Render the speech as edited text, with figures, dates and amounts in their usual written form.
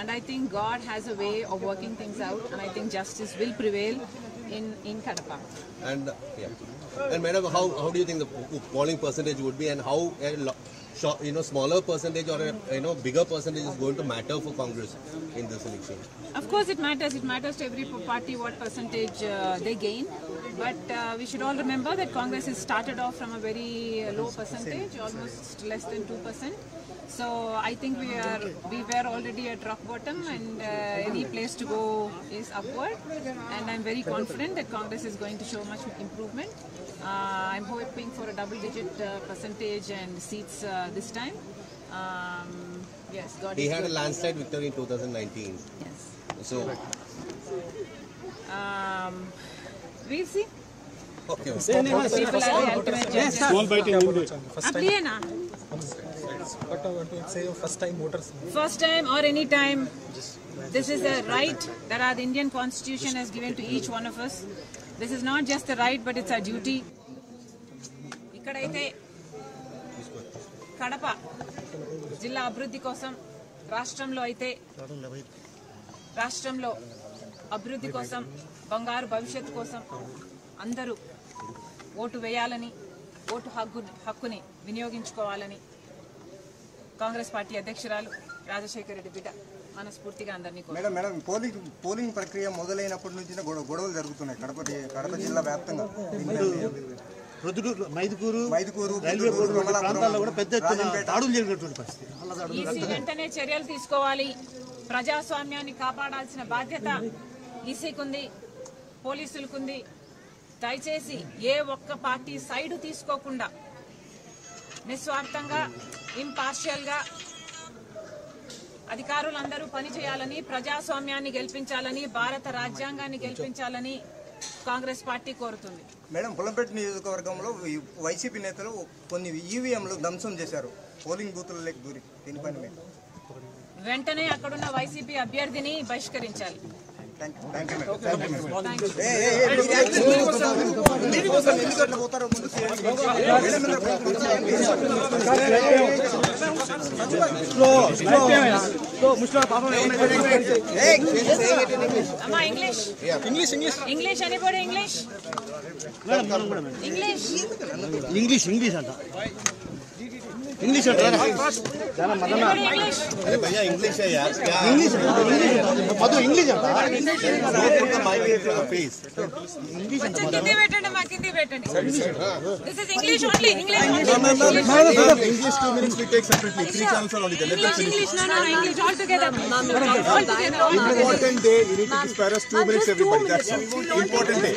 and I think God has a way of working things out, and I think justice will prevail in Kadapa. And madam, how do you think the polling percentage would be, and how smaller percentage or a bigger percentage is going to matter for Congress in this election? Of course it matters. It matters to every party what percentage they gain. But we should all remember that Congress has started off from a very low percentage, almost less than 2%. So I think we were already at rock bottom, and any place to go is upward. And I'm very confident that Congress is going to show much improvement. I'm hoping for a double-digit percentage and seats this time. Yes, God. He had a landslide victory in 2019. Yes. So we'll see. Okay. People are the ultimate judges. What to say first time voters? First time or any time, this is a right that our Indian Constitution has given to each one of us. This is not just a right, but it's our duty. ikkadaithe Kadapa జిల్లా అభివృద్ధి కోసం రాష్ట్రంలో అయితే రాష్ట్రంలో అభివృద్ధి కోసం బంగారు భవిష్యత్తు కోసం అందరూ ఓటు వేయాలని ఓటు హక్కుని వినియోగించుకోవాలని కాంగ్రెస్ పార్టీ అధ్యక్షురాలు రాజశేఖర్ రెడ్డి బిడ్డ మనస్ఫూర్తిగా అందరినీ కోరుతున్నాను. మేడం పోలింగ్ ప్రక్రియ మొదలైనప్పటి నుంచి గొడవలు జరుగుతున్నాయి కడప జిల్లా వ్యాప్తంగా. మైదుకూరు ప్రాంతాల్లో కూడా పెద్ద దాడులు జరిగినటువంటి పరిస్థితి. వెంటనే చర్యలు తీసుకోవాలి. ప్రజాస్వామ్యాన్ని కాపాడాల్సిన బాధ్యత ఈసీకుంది, పోలీసులకుంది. దయచేసి ఏ ఒక్క పార్టీ సైడ్ తీసుకోకుండా నిస్వార్థంగా ఇంపార్షియల్ గా అధికారులందరూ పనిచేయాలని, ప్రజాస్వామ్యాన్ని గెలిపించాలని, భారత రాజ్యాంగాన్ని గెలిపించాలని కాంగ్రెస్ పార్టీ కోరుతుంది. మేడం, పుల్లంపేట నియోజకవర్గంలో వైసీపీ నేతలు కొన్ని ఈవీఎంలు ధ్వంసం చేశారు, పోలింగ్ బూతులలోకి దూరి. దీనిపైన వెంటనే అక్కడున్న వైసీపీ అభ్యర్థిని బహిష్కరించాలి. English anybody English? इंग्लिश अरे भैया इंग्लिश है यार, मधु इंग्लिश హిందీ పెట్టండి, మాకు హిందీ పెట్టండి. This is English only. English 2 minutes we take separately. 3 channels are only there. English, no, English all together. Important day, you need to spare us 2 minutes everybody. That's important day.